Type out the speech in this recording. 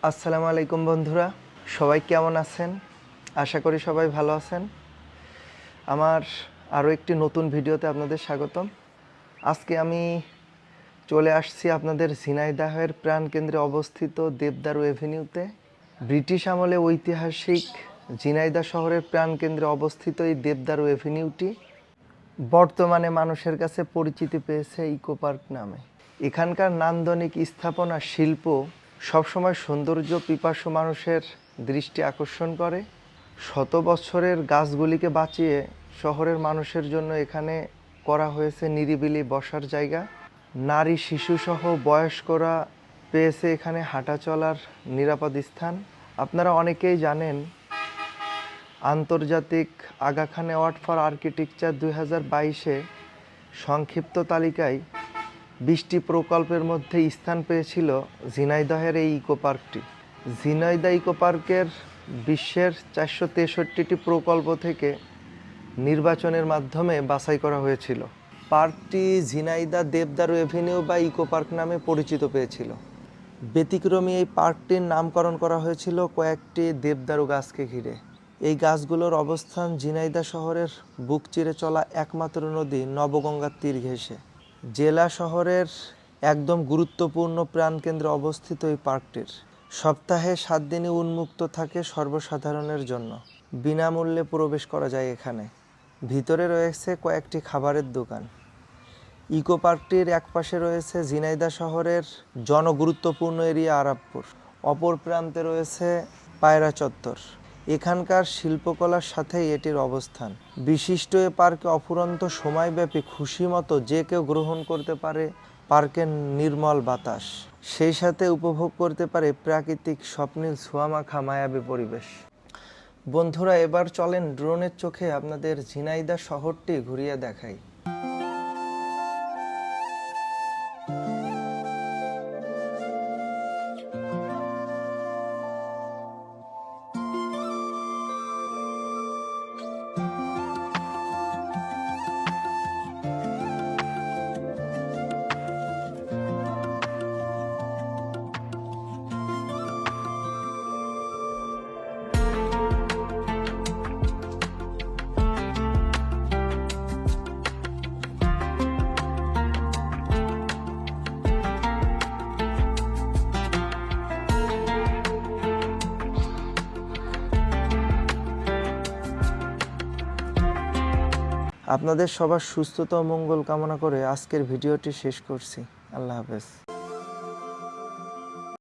আসসালামু আলাইকুম বন্ধুরা, সবাই কেমন আছেন? আশা করি সবাই ভালো আছেন। আমার আরও একটি নতুন ভিডিওতে আপনাদের স্বাগতম। আজকে আমি চলে আসছি আপনাদের ঝিনাইদহের প্রাণকেন্দ্রে অবস্থিত দেবদারু এভিনিউতে। ব্রিটিশ আমলে ঐতিহাসিক ঝিনাইদহ শহরের প্রাণকেন্দ্রে অবস্থিত এই দেবদারু এভিনিউটি বর্তমানে মানুষের কাছে পরিচিতি পেয়েছে ইকো পার্ক নামে। এখানকার নান্দনিক স্থাপনা শিল্প সবসময় সৌন্দর্য পিপাসু মানুষের দৃষ্টি আকর্ষণ করে। শত বছরের গাছগুলিকে বাঁচিয়ে শহরের মানুষের জন্য এখানে করা হয়েছে নিরিবিলি বসার জায়গা। নারী শিশুসহ বয়স্করা পেয়েছে এখানে হাঁটা চলার নিরাপদ স্থান। আপনারা অনেকেই জানেন, আন্তর্জাতিক Aga Khan award for architecture 2022-এ সংক্ষিপ্ত তালিকায় 20টি প্রকল্পের মধ্যে স্থান পেয়েছিল ঝিনাইদহের এই ইকো পার্কটি। ঝিনাইদহ ইকো পার্কের বিশ্বের 463টি প্রকল্প থেকে নির্বাচনের মাধ্যমে বাছাই করা হয়েছিল। পার্কটি ঝিনাইদহ দেবদারু এভিনিউ বা ইকো পার্ক নামে পরিচিত পেয়েছিল। ব্যতিক্রমী এই পার্কটির নামকরণ করা হয়েছিল কয়েকটি দেবদারু গাছকে ঘিরে। এই গাছগুলোর অবস্থান ঝিনাইদহ শহরের বুক চিরে চলা একমাত্র নদী নবগঙ্গার তীর ঘেঁষে। জেলা শহরের একদম গুরুত্বপূর্ণ প্রাণকেন্দ্রে অবস্থিত এই পার্কটির সপ্তাহে 7 দিনই উন্মুক্ত থাকে সর্বসাধারণের জন্য। বিনামূল্যে প্রবেশ করা যায় এখানে। ভিতরে রয়েছে কয়েকটি খাবারের দোকান। ইকো পার্কটির একপাশে রয়েছে ঝিনাইদহ শহরের জনগুরুত্বপূর্ণ এরিয়া আরাবপুর, অপর প্রান্তে রয়েছে পায়রা চত্বর। এখানকার শিল্পকলার সাথেই এটির অবস্থান। বিশিষ্ট এ পার্কে অফুরন্ত সময়ব্যাপী খুশি মতো যে কেউ গ্রহণ করতে পারে পার্কের নির্মল বাতাস, সেই সাথে উপভোগ করতে পারে প্রাকৃতিক স্বপ্নীল ছোঁয়ামাখা মায়াবী পরিবেশ। বন্ধুরা, এবার চলেন ড্রোনের চোখে আপনাদের ঝিনাইদহ শহরটি ঘুরিয়ে দেখাই। আপনাদের সবার সুস্থতা ও মঙ্গল কামনা করে আজকের ভিডিওটি শেষ করছি। আল্লাহ হাফেজ।